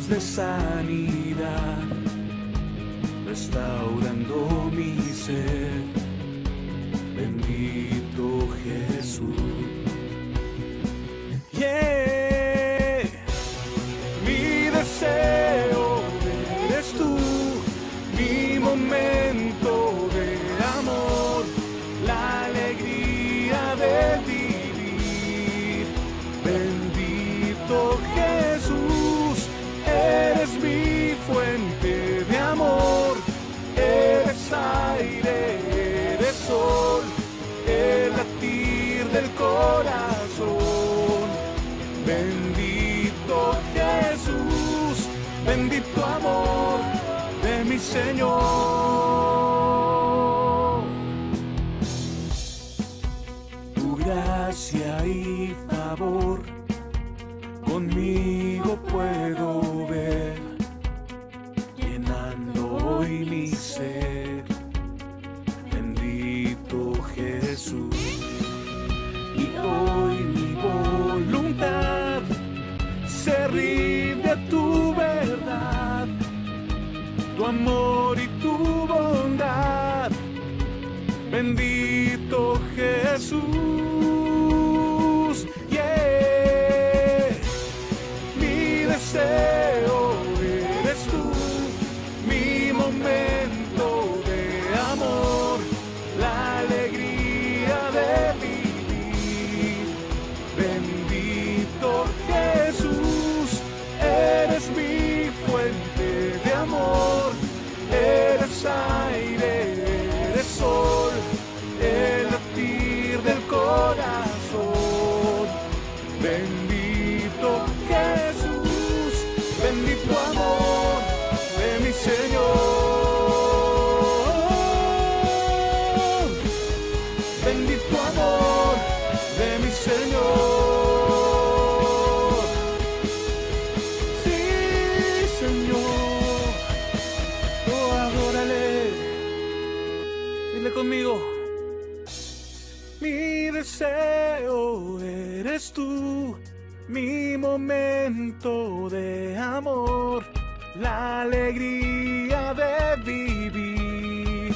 Dios de sanidad, restaurando mi ser. Bendito Jesús. Yeah. Mi deseo eres tú, mi momento de amor, la alegría de vivir. Bendito Jesús, eres mi fuente de amor, eres aire, eres sol, el latir del corazón. Bendito Jesús, bendito amor de mi Señor. Tu gracia y favor conmigo puedo ver, llenando hoy mi ser. Bendito Jesús, y hoy mi voluntad se rinde a tu verdad, tu amor y tu bondad. Bendito Jesús, yeah. Mi deseo eres tú, mi momento de amor, la alegría de vivir. Bendito Jesús, eres mi fuente de amor, eres aire, eres sol, el latir del corazón. Bendito Jesús, bendito amor de mi Señor. Bendito amor de mi Señor. Sí, Señor. Oh, adórale. Dile conmigo. Mi deseo eres tú, mi momento de amor, la alegría de vivir.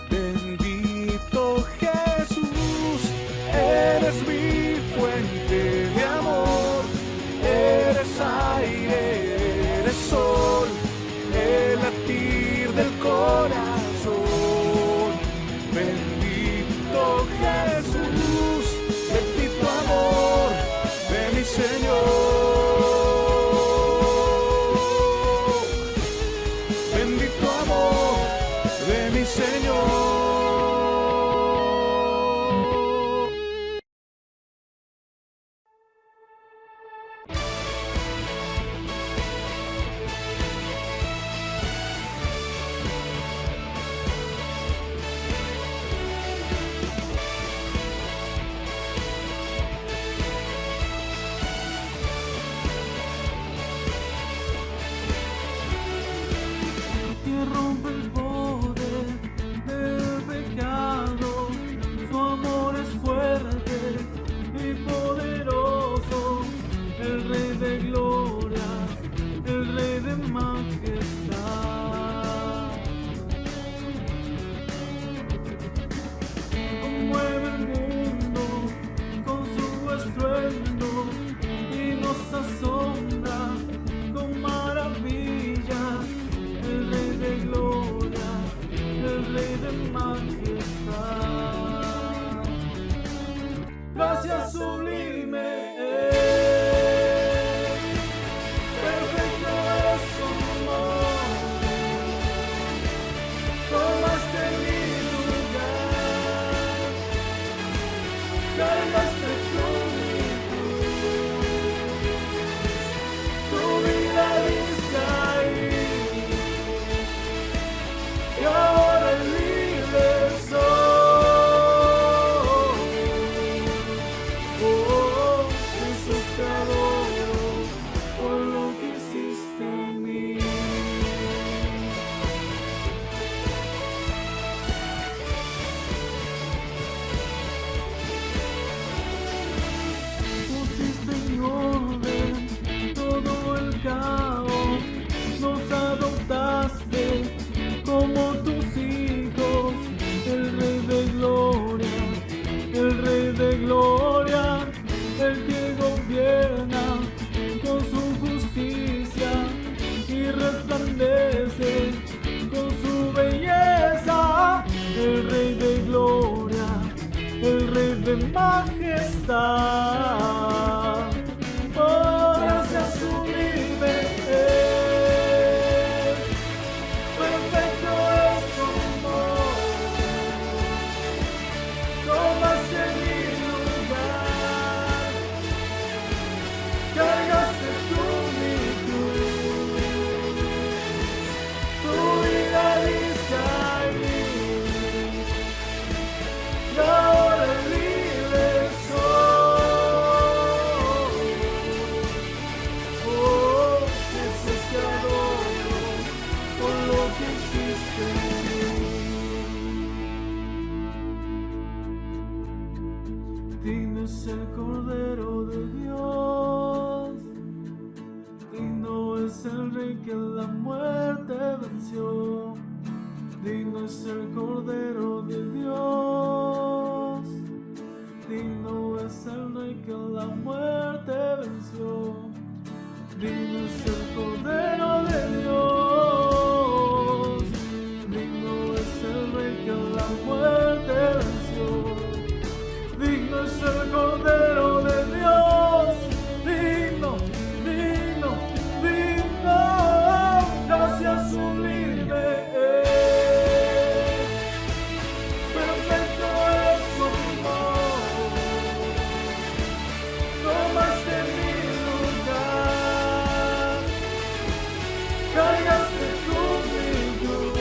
Bendito Jesús, eres mi fuente de amor, eres aire, eres sol, el latir del corazón. Bendito Jesús, bendito amor de mi Señor. Bendito amor de mi Señor. de majestad. Oh, gracias sublime es, perfecto es tu amor. Tomaste mi lugar, cargaste tú mi cruz, tu vida diste ahí, y ahora libre soy. Oh, Jesús, te adoro por lo que hiciste en mí. Digno es el Cordero de Dios, digno es el Rey que la muerte venció. Digno es el Cordero de Dios, digno es el Rey que la muerte venció. Digno es el Cordero de Dios, digno es el Rey que la muerte venció. Digno es el Cordero de Dios, digno, digno, digno, gracias sublime es, perfecto es tu amor. Tomaste mi lugar, cargaste tú mi cruz,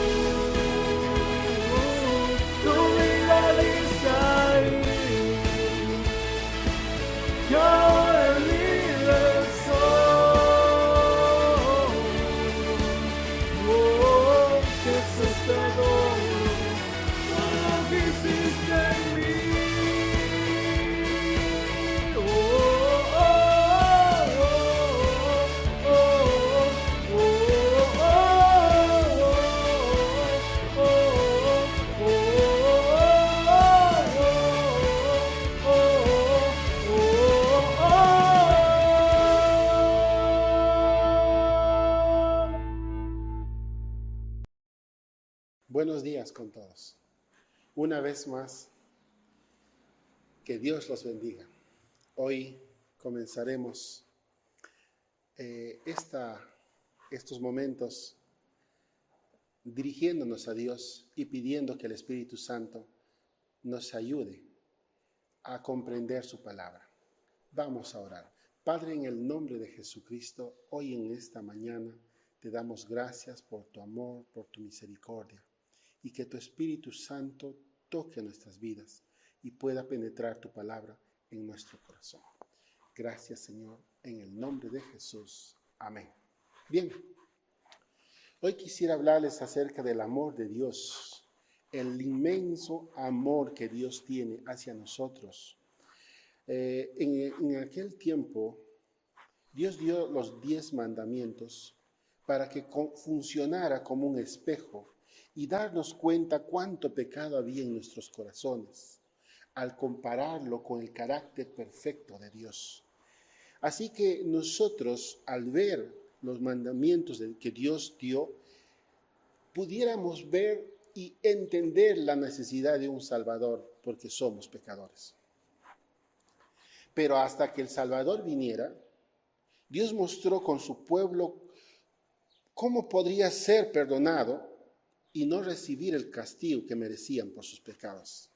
tu vida diste ahí, y ahora libre soy. Oh, Jesús, te adoro por lo que hiciste en mí. Oh, oh, oh, oh, oh, oh, Buenos días con todos. Una vez más, que Dios los bendiga. Hoy comenzaremos estos momentos dirigiéndonos a Dios y pidiendo que el Espíritu Santo nos ayude a comprender su palabra. Vamos a orar. Padre, en el nombre de Jesucristo, hoy en esta mañana te damos gracias por tu amor, por tu misericordia, y que tu Espíritu Santo toque nuestras vidas y pueda penetrar tu palabra en nuestro corazón. Gracias, Señor, en el nombre de Jesús. Amén. Bien, hoy quisiera hablarles acerca del amor de Dios, el inmenso amor que Dios tiene hacia nosotros. En aquel tiempo, Dios dio los 10 mandamientos para que funcionara como un espejo y darnos cuenta cuánto pecado había en nuestros corazones, al compararlo con el carácter perfecto de Dios. Así que nosotros, al ver los mandamientos que Dios dio, pudiéramos ver y entender la necesidad de un Salvador, porque somos pecadores. Pero hasta que el Salvador viniera, Dios mostró con su pueblo cómo podría ser perdonado y no recibir el castigo que merecían por sus pecados.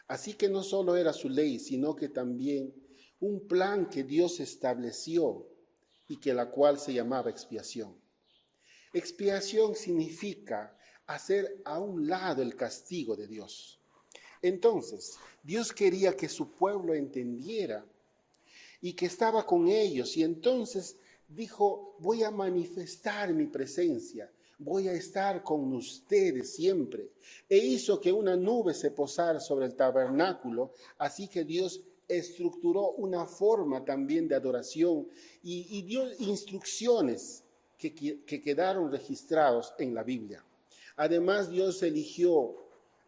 Así que no solo era su ley, sino que también un plan que Dios estableció y que la cual se llamaba expiación. Expiación significa hacer a un lado el castigo de Dios. Entonces, Dios quería que su pueblo entendiera y que estaba con ellos, y entonces dijo: voy a manifestar mi presencia, voy a estar con ustedes siempre. E hizo que una nube se posara sobre el tabernáculo, así que Dios estructuró una forma también de adoración y dio instrucciones que quedaron registrados en la Biblia. Además, Dios eligió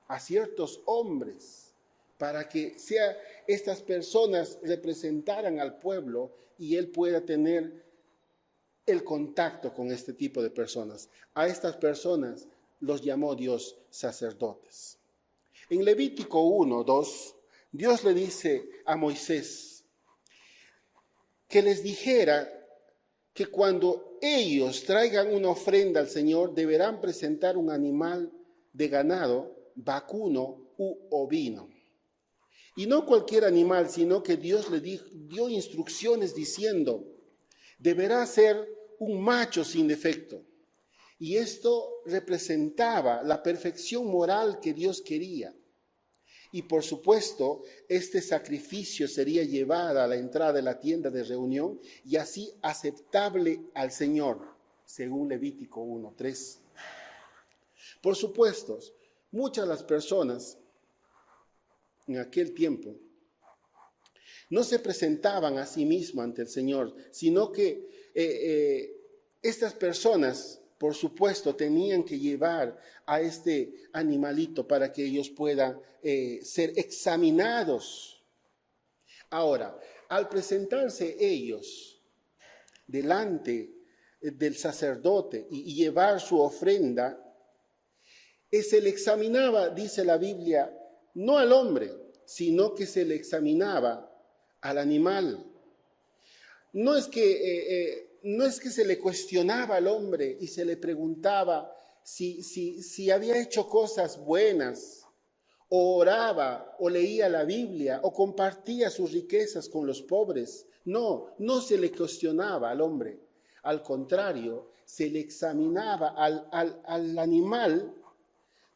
a ciertos hombres para que estas personas representaran al pueblo y él pueda tener el contacto con este tipo de personas. A estas personas los llamó Dios sacerdotes. En Levítico 1:2 Dios le dice a Moisés que les dijera que cuando ellos traigan una ofrenda al Señor, deberán presentar un animal de ganado, vacuno u ovino. Y no cualquier animal, sino que Dios le dio instrucciones diciendo, deberá ser un macho sin defecto. Y esto representaba la perfección moral que Dios quería. Y por supuesto, este sacrificio sería llevado a la entrada de la tienda de reunión y así aceptable al Señor, según Levítico 1:3. Por supuesto, muchas de las personas en aquel tiempo no se presentaban a sí mismas ante el Señor, sino que estas personas, por supuesto, tenían que llevar a este animalito para que ellos puedan ser examinados. Ahora, al presentarse ellos delante del sacerdote y llevar su ofrenda, se le examinaba, dice la Biblia, no al hombre, sino que se le examinaba al animal. No es que se le cuestionaba al hombre y se le preguntaba si había hecho cosas buenas, o oraba, o leía la Biblia, o compartía sus riquezas con los pobres. No se le cuestionaba al hombre. Al contrario, se le examinaba al animal,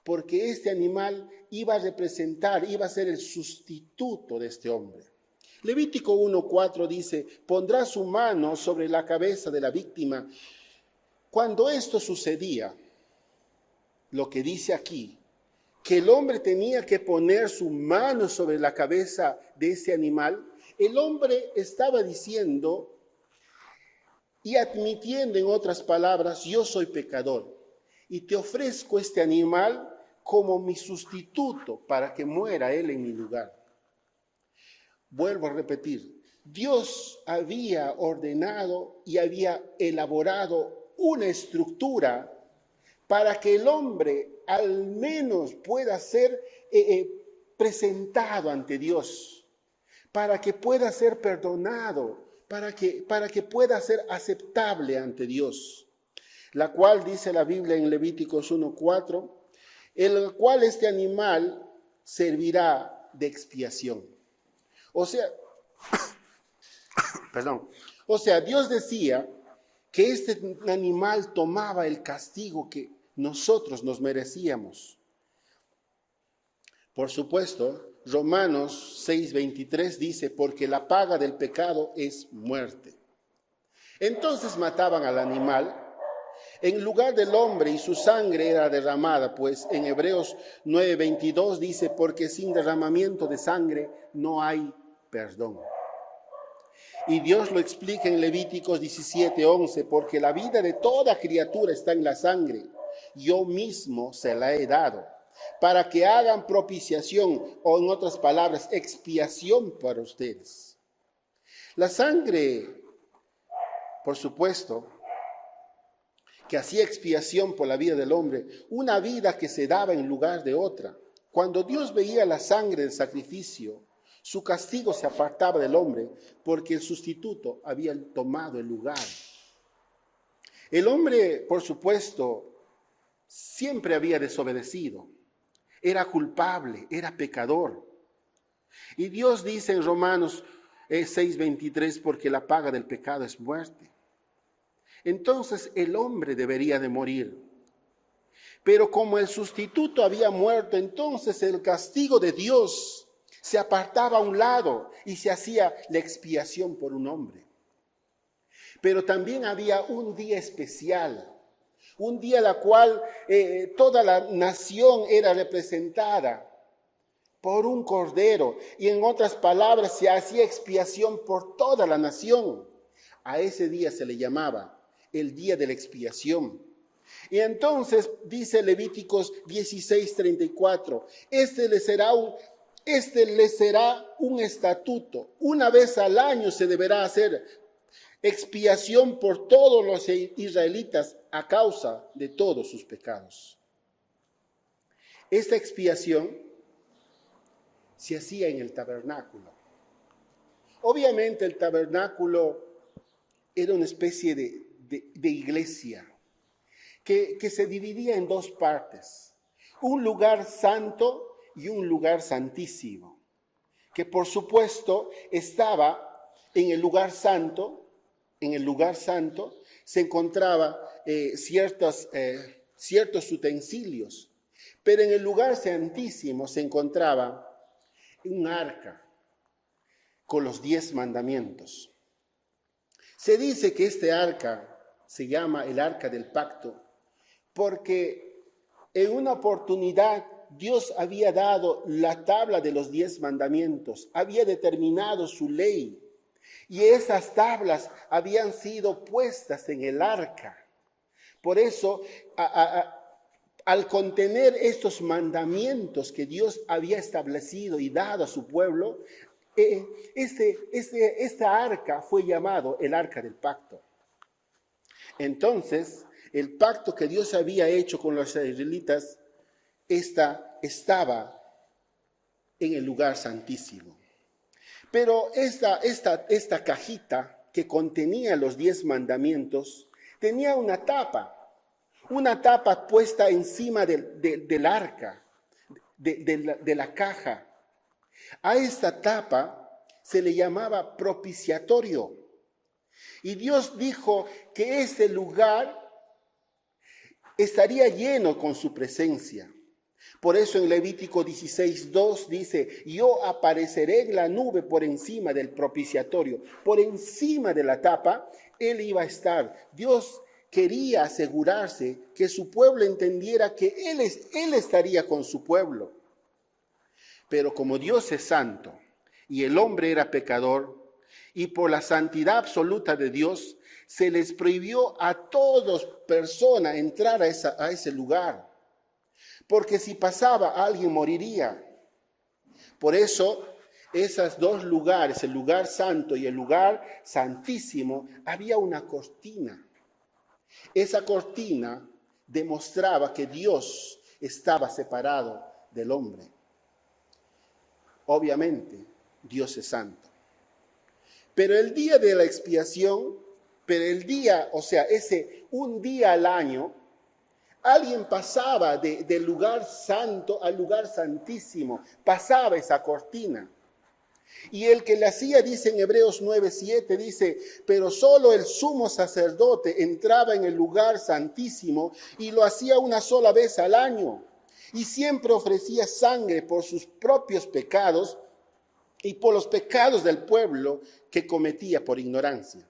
porque este animal iba a ser el sustituto de este hombre. Levítico 1:4 dice, pondrá su mano sobre la cabeza de la víctima. Cuando esto sucedía, lo que dice aquí, que el hombre tenía que poner su mano sobre la cabeza de ese animal, el hombre estaba diciendo y admitiendo, en otras palabras, yo soy pecador y te ofrezco este animal como mi sustituto para que muera él en mi lugar. Vuelvo a repetir, Dios había ordenado y había elaborado una estructura para que el hombre al menos pueda ser presentado ante Dios, para que pueda ser perdonado, para que pueda ser aceptable ante Dios, la cual dice la Biblia en Levíticos 1:4, el cual este animal servirá de expiación. O sea, Dios decía que este animal tomaba el castigo que nosotros nos merecíamos. Por supuesto, Romanos 6:23 dice, porque la paga del pecado es muerte. Entonces mataban al animal en lugar del hombre y su sangre era derramada, pues en Hebreos 9:22 dice, porque sin derramamiento de sangre no hay perdón. Y Dios lo explica en Levíticos 17:11, porque la vida de toda criatura está en la sangre. Yo mismo se la he dado, para que hagan propiciación, o en otras palabras, expiación para ustedes. La sangre, por supuesto, que hacía expiación por la vida del hombre, una vida que se daba en lugar de otra. Cuando Dios veía la sangre del sacrificio, su castigo se apartaba del hombre, porque el sustituto había tomado el lugar. El hombre, por supuesto, siempre había desobedecido. Era culpable, era pecador. Y Dios dice en Romanos 6:23, porque la paga del pecado es muerte. Entonces el hombre debería de morir. Pero como el sustituto había muerto, entonces el castigo de Dios se apartaba a un lado y se hacía la expiación por un hombre. Pero también había un día especial, un día en el cual toda la nación era representada por un cordero, y en otras palabras se hacía expiación por toda la nación. A ese día se le llamaba el día de la expiación. Y entonces dice Levíticos 16:34, este le será un estatuto. Una vez al año se deberá hacer expiación por todos los israelitas a causa de todos sus pecados. Esta expiación se hacía en el tabernáculo. Obviamente el tabernáculo era una especie de iglesia que se dividía en dos partes, un lugar santo y un lugar santísimo, que por supuesto estaba en el lugar santo. En el lugar santo se encontraba ciertos utensilios, pero en el lugar santísimo se encontraba un arca con los 10 mandamientos. Se dice que este arca se llama el arca del pacto porque en una oportunidad Dios había dado la tabla de los 10 mandamientos, había determinado su ley y esas tablas habían sido puestas en el arca. Por eso, al contener estos mandamientos que Dios había establecido y dado a su pueblo, esta arca fue llamado el arca del pacto. Entonces, el pacto que Dios había hecho con los israelitas estaba en el lugar santísimo. Pero esta cajita que contenía los 10 mandamientos tenía una tapa puesta encima del arca, de la caja. A esta tapa se le llamaba propiciatorio. Y Dios dijo que ese lugar estaría lleno con su presencia. Por eso en Levítico 16:2 dice, yo apareceré en la nube por encima del propiciatorio. Por encima de la tapa, Él iba a estar. Dios quería asegurarse que su pueblo entendiera que Él estaría con su pueblo. Pero como Dios es santo y el hombre era pecador, y por la santidad absoluta de Dios, se les prohibió a todas personas entrar a ese lugar. Porque si pasaba, alguien moriría. Por eso, esos dos lugares, el lugar santo y el lugar santísimo, había una cortina. Esa cortina demostraba que Dios estaba separado del hombre. Obviamente, Dios es santo. Pero el día de la expiación, un día al año, alguien pasaba del lugar santo al lugar santísimo, pasaba esa cortina. Y el que le hacía, dice en Hebreos 9:7, dice, pero solo el sumo sacerdote entraba en el lugar santísimo y lo hacía una sola vez al año. Y siempre ofrecía sangre por sus propios pecados y por los pecados del pueblo que cometía por ignorancia.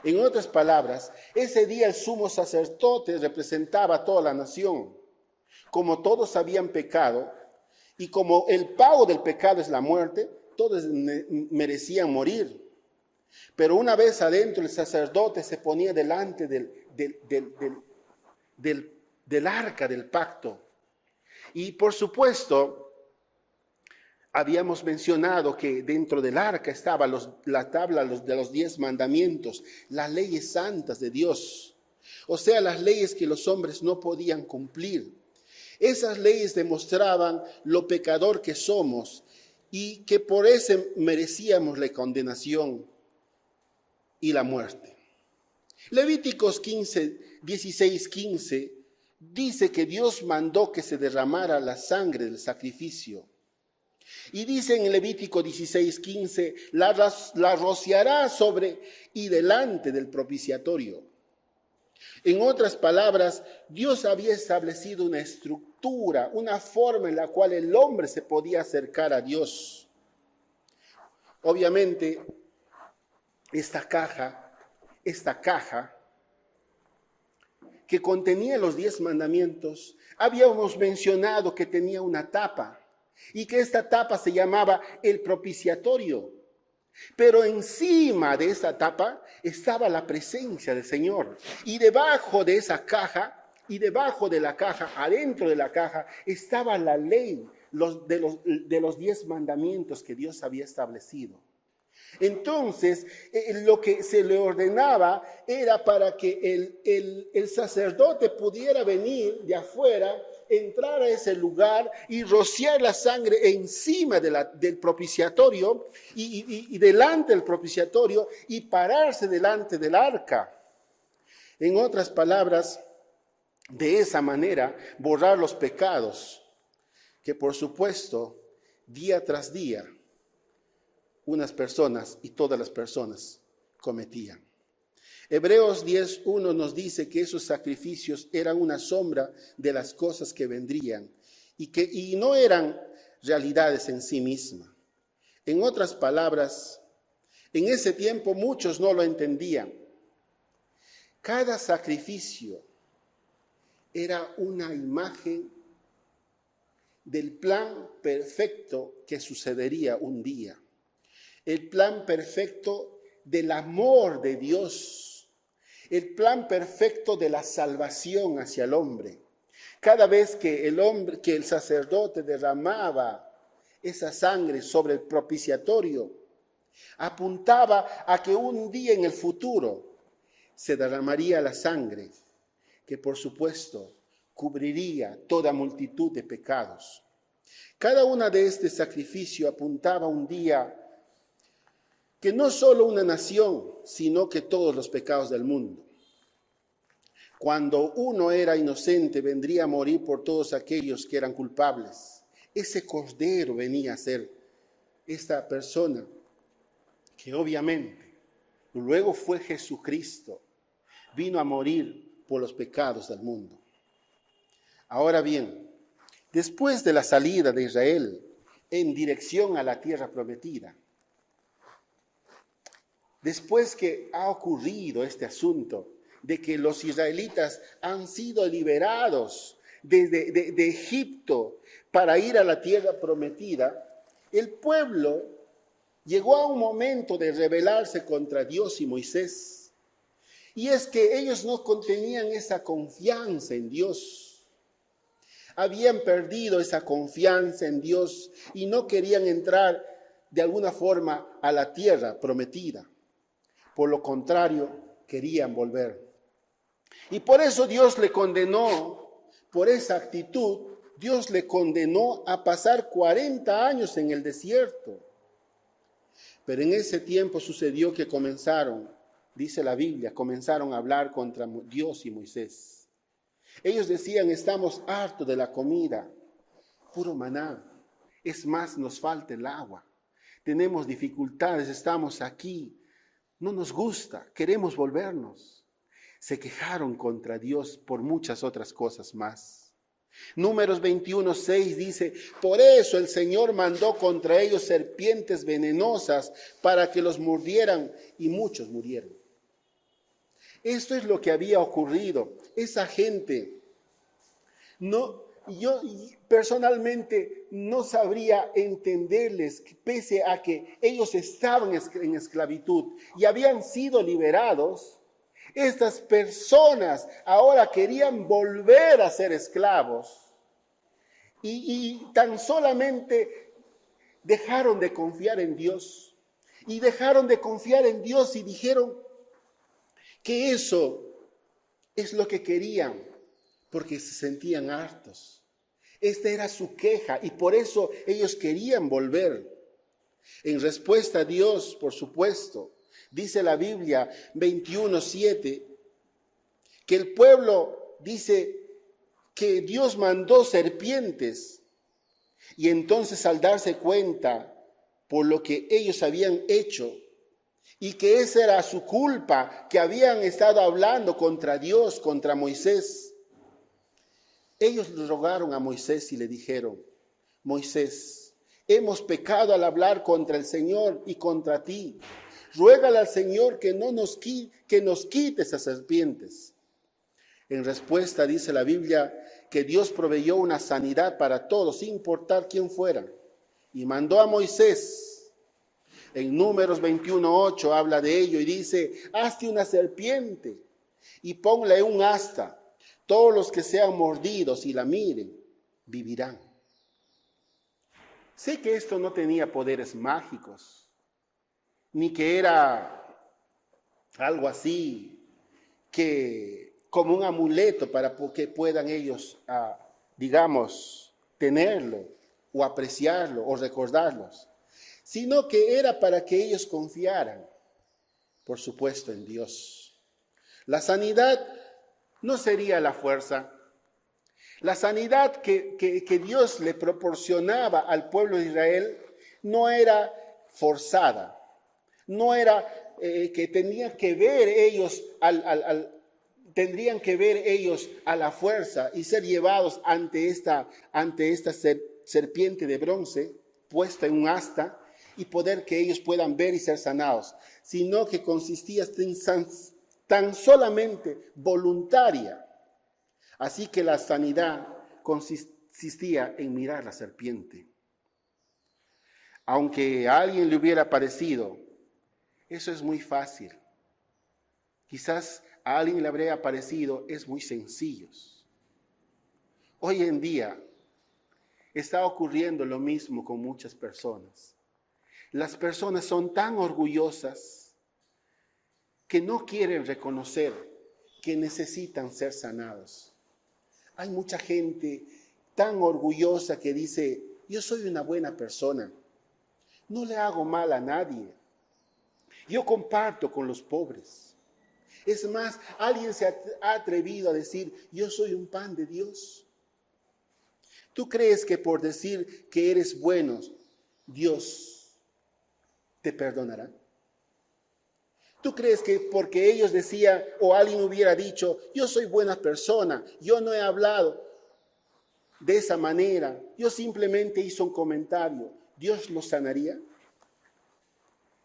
En otras palabras, ese día el sumo sacerdote representaba a toda la nación. Como todos habían pecado y como el pago del pecado es la muerte, todos merecían morir. Pero una vez adentro el sacerdote se ponía delante del arca del pacto. Y por supuesto, habíamos mencionado que dentro del arca estaba la tabla de los 10 mandamientos, las leyes santas de Dios. O sea, las leyes que los hombres no podían cumplir. Esas leyes demostraban lo pecador que somos y que por eso merecíamos la condenación y la muerte. Levíticos 16:15 dice que Dios mandó que se derramara la sangre del sacrificio. Y dice en Levítico 16:15, la rociará sobre y delante del propiciatorio. En otras palabras, Dios había establecido una estructura, una forma en la cual el hombre se podía acercar a Dios. Obviamente, esta caja que contenía los 10 mandamientos, habíamos mencionado que tenía una tapa. Y que esta tapa se llamaba el propiciatorio. Pero encima de esa tapa estaba la presencia del Señor. Y debajo de esa caja, adentro de la caja, estaba la ley de los 10 mandamientos que Dios había establecido. Entonces, lo que se le ordenaba era para que el sacerdote pudiera venir de afuera, entrar a ese lugar y rociar la sangre encima del propiciatorio y delante del propiciatorio y pararse delante del arca. En otras palabras, de esa manera, borrar los pecados que, por supuesto, día tras día, unas personas y todas las personas cometían. Hebreos 10:1 nos dice que esos sacrificios eran una sombra de las cosas que vendrían y no eran realidades en sí mismas. En otras palabras, en ese tiempo muchos no lo entendían. Cada sacrificio era una imagen del plan perfecto que sucedería un día. El plan perfecto del amor de Dios, el plan perfecto de la salvación hacia el hombre. Cada vez que el sacerdote derramaba esa sangre sobre el propiciatorio, apuntaba a que un día en el futuro se derramaría la sangre, que por supuesto cubriría toda multitud de pecados. Cada una de este sacrificio apuntaba a un día que no solo una nación, sino que todos los pecados del mundo. Cuando uno era inocente, vendría a morir por todos aquellos que eran culpables. Ese cordero venía a ser esta persona que obviamente luego fue Jesucristo. Vino a morir por los pecados del mundo. Ahora bien, después de la salida de Israel en dirección a la tierra prometida, después que ha ocurrido este asunto de que los israelitas han sido liberados de Egipto para ir a la tierra prometida, el pueblo llegó a un momento de rebelarse contra Dios y Moisés. Y es que ellos no tenían esa confianza en Dios. Habían perdido esa confianza en Dios y no querían entrar de alguna forma a la tierra prometida. Por lo contrario, querían volver. Y por eso Dios le condenó, por esa actitud, Dios le condenó a pasar 40 años en el desierto. Pero en ese tiempo sucedió que dice la Biblia, comenzaron a hablar contra Dios y Moisés. Ellos decían, estamos hartos de la comida, puro maná. Es más, nos falta el agua. Tenemos dificultades, estamos aquí. No nos gusta, queremos volvernos. Se quejaron contra Dios por muchas otras cosas más. Números 21:6 dice, por eso el Señor mandó contra ellos serpientes venenosas para que los mordieran y muchos murieron. Esto es lo que había ocurrido. Esa gente, yo personalmente no sabría entenderles, pese a que ellos estaban en esclavitud y habían sido liberados. Estas personas ahora querían volver a ser esclavos y tan solamente dejaron de confiar en Dios. Y dejaron de confiar en Dios y dijeron que eso es lo que querían, porque se sentían hartos. Esta era su queja y por eso ellos querían volver. En respuesta a Dios, por supuesto, dice la Biblia 21:7, que el pueblo dice que Dios mandó serpientes y entonces al darse cuenta por lo que ellos habían hecho y que esa era su culpa, que habían estado hablando contra Dios, contra Moisés, ellos le rogaron a Moisés y le dijeron, Moisés, hemos pecado al hablar contra el Señor y contra ti. Ruégale al Señor que nos quite esas serpientes. En respuesta dice la Biblia que Dios proveyó una sanidad para todos, sin importar quién fuera. Y mandó a Moisés. En Números 21:8 habla de ello y dice, hazte una serpiente y ponle un asta. Todos los que sean mordidos y la miren, vivirán. Sé que esto no tenía poderes mágicos. ni que era algo así, que como un amuleto para que puedan ellos, digamos, tenerlo o apreciarlo o recordarlos, sino que era para que ellos confiaran, por supuesto, en Dios. La sanidad no sería la fuerza. La sanidad que Dios le proporcionaba al pueblo de Israel no era forzada, no era que tenían que ver ellos tendrían que ver ellos a la fuerza y ser llevados ante esta serpiente de bronce puesta en un asta y poder que ellos puedan ver y ser sanados, sino que consistía tan solamente voluntaria. Así que la sanidad consistía en mirar la serpiente. Aunque a alguien le hubiera parecido, eso es muy fácil. Quizás a alguien le habría parecido, es muy sencillo. Hoy en día está ocurriendo lo mismo con muchas personas. Las personas son tan orgullosas que no quieren reconocer que necesitan ser sanados. Hay mucha gente tan orgullosa que dice, yo soy una buena persona, no le hago mal a nadie, yo comparto con los pobres. Es más, alguien se ha atrevido a decir, yo soy un pan de Dios. ¿Tú crees que por decir que eres bueno, Dios te perdonará? ¿Tú crees que porque ellos decían o alguien hubiera dicho, yo soy buena persona, yo no he hablado de esa manera, yo simplemente hice un comentario, Dios los sanaría?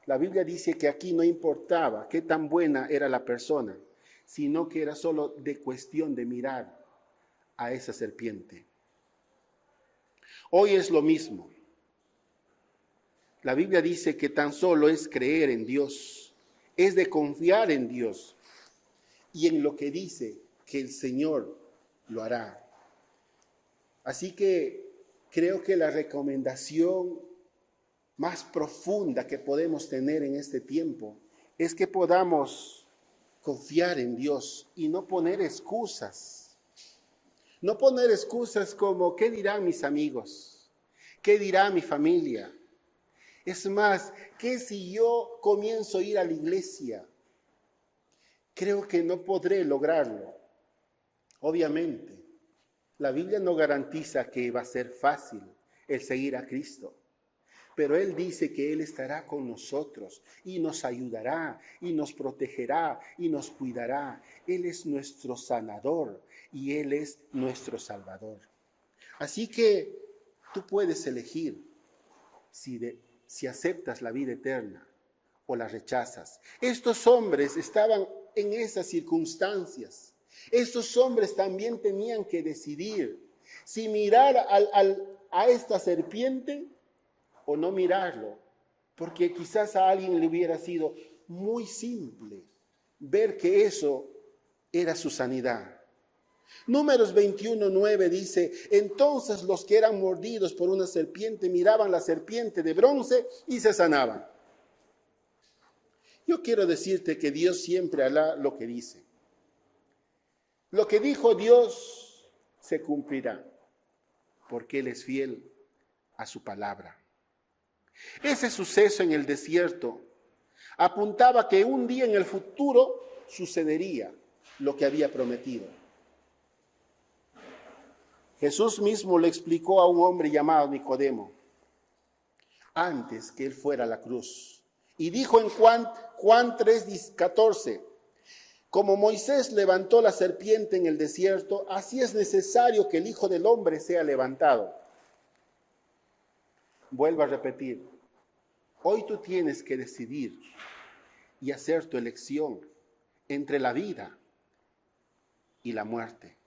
La Biblia dice que aquí no importaba qué tan buena era la persona, sino que era solo de cuestión de mirar a esa serpiente. Hoy es lo mismo. La Biblia dice que tan solo es creer en Dios, es de confiar en Dios y en lo que dice que el Señor lo hará. Así que creo que la recomendación más profunda que podemos tener en este tiempo es que podamos confiar en Dios y no poner excusas. No poner excusas como, ¿qué dirán mis amigos? ¿Qué dirá mi familia? Es más, ¿qué si yo comienzo a ir a la iglesia? Creo que no podré lograrlo. Obviamente, la Biblia no garantiza que va a ser fácil el seguir a Cristo. Pero Él dice que Él estará con nosotros y nos ayudará y nos protegerá y nos cuidará. Él es nuestro sanador y Él es nuestro salvador. Así que tú puedes elegir si aceptas la vida eterna o la rechazas. Estos hombres estaban en esas circunstancias. Estos hombres también tenían que decidir si mirar a esta serpiente o no mirarlo, porque quizás a alguien le hubiera sido muy simple ver que eso era su sanidad. Números 21:9 dice, entonces los que eran mordidos por una serpiente miraban la serpiente de bronce y se sanaban. Yo quiero decirte que Dios siempre hará lo que dice. Lo que dijo Dios se cumplirá, porque Él es fiel a su palabra. Ese suceso en el desierto apuntaba que un día en el futuro sucedería lo que había prometido. Jesús mismo le explicó a un hombre llamado Nicodemo antes que él fuera a la cruz. Y dijo en Juan 3:14, como Moisés levantó la serpiente en el desierto, así es necesario que el Hijo del Hombre sea levantado. Vuelvo a repetir, hoy tú tienes que decidir y hacer tu elección entre la vida y la muerte.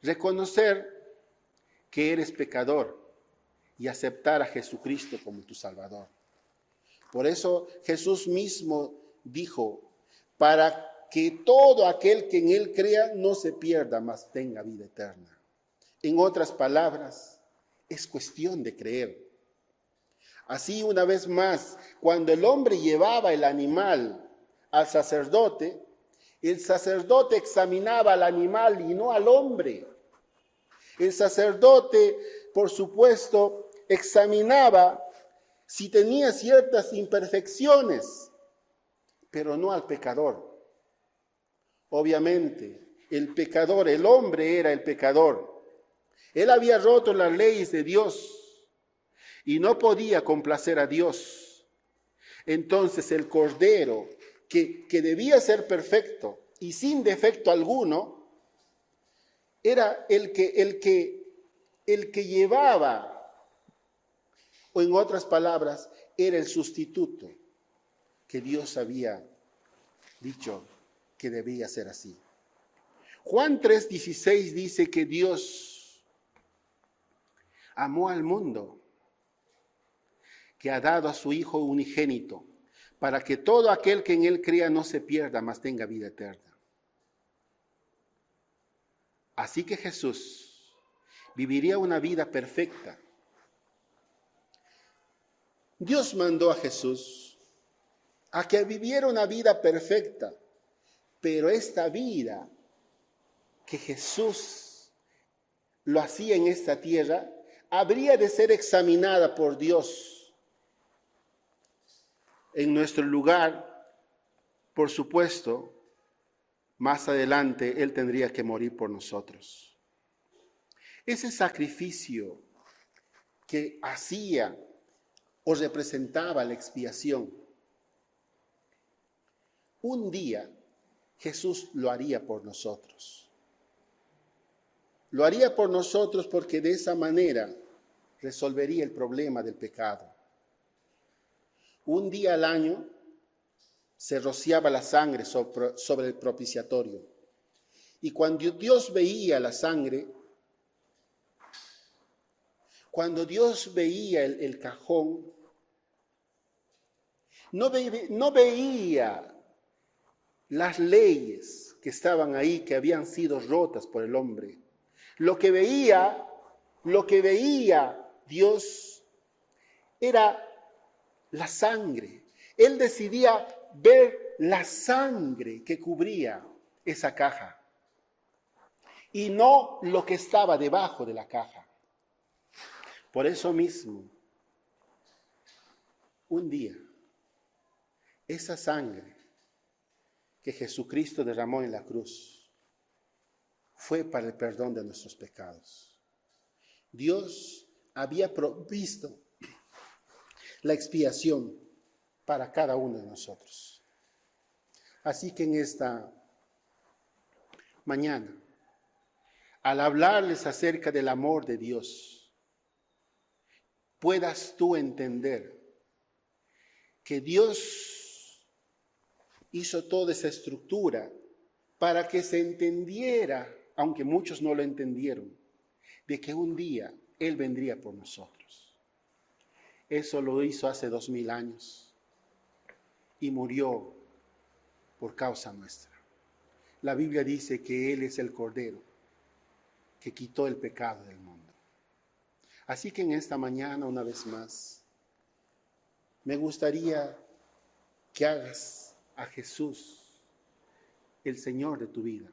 Reconocer que eres pecador y aceptar a Jesucristo como tu Salvador. Por eso Jesús mismo dijo, para que todo aquel que en Él crea no se pierda, mas tenga vida eterna. En otras palabras, es cuestión de creer. Así, una vez más, cuando el hombre llevaba el animal al sacerdote, el sacerdote examinaba al animal y no al hombre. El sacerdote, por supuesto, examinaba si tenía ciertas imperfecciones, pero no al pecador. Obviamente, el pecador, el hombre era el pecador. Él había roto las leyes de Dios y no podía complacer a Dios. Entonces el cordero, que debía ser perfecto y sin defecto alguno, era el que llevaba, o en otras palabras, era el sustituto que Dios había dicho que debía ser así. Juan 3:16 dice que Dios amó al mundo, que ha dado a su Hijo unigénito, para que todo aquel que en Él crea no se pierda, mas tenga vida eterna. Así que Jesús viviría una vida perfecta. Dios mandó a Jesús a que viviera una vida perfecta, pero esta vida que Jesús lo hacía en esta tierra, habría de ser examinada por Dios. En nuestro lugar, por supuesto, más adelante Él tendría que morir por nosotros. Ese sacrificio que hacía o representaba la expiación, un día Jesús lo haría por nosotros. Lo haría por nosotros porque de esa manera resolvería el problema del pecado. Un día al año se rociaba la sangre sobre el propiciatorio. Y cuando Dios veía la sangre, cuando Dios veía el cajón, no veía las leyes que estaban ahí, que habían sido rotas por el hombre. Lo que veía Dios era la sangre. Él decidía ver la sangre que cubría esa caja y no lo que estaba debajo de la caja. Por eso mismo, un día, esa sangre que Jesucristo derramó en la cruz fue para el perdón de nuestros pecados. Dios había provisto la expiación para cada uno de nosotros. Así que en esta mañana, al hablarles acerca del amor de Dios, puedas tú entender que Dios hizo toda esa estructura para que se entendiera, aunque muchos no lo entendieron, de que un día Él vendría por nosotros. Eso lo hizo hace 2000 años y murió por causa nuestra. La Biblia dice que Él es el Cordero que quitó el pecado del mundo. Así que en esta mañana, una vez más, me gustaría que hagas a Jesús el Señor de tu vida,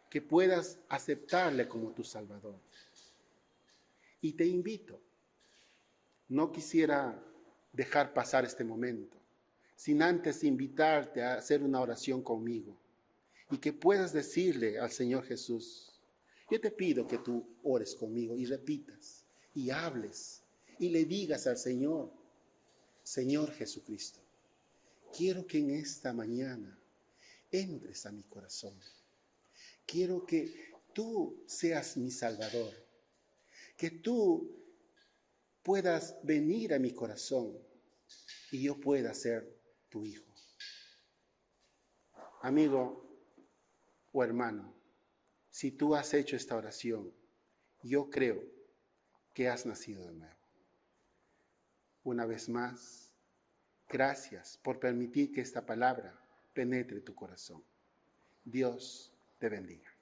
que puedas aceptarle como tu Salvador. Y te invito, no quisiera dejar pasar este momento, sin antes invitarte a hacer una oración conmigo y que puedas decirle al Señor Jesús, yo te pido que tú ores conmigo y repitas y hables y le digas al Señor, Señor Jesucristo, quiero que en esta mañana entres a mi corazón. Quiero que tú seas mi Salvador, que tú puedas venir a mi corazón y yo pueda ser tu hijo. Amigo o hermano, si tú has hecho esta oración, yo creo que has nacido de nuevo. Una vez más, gracias por permitir que esta palabra penetre tu corazón. Dios te bendiga.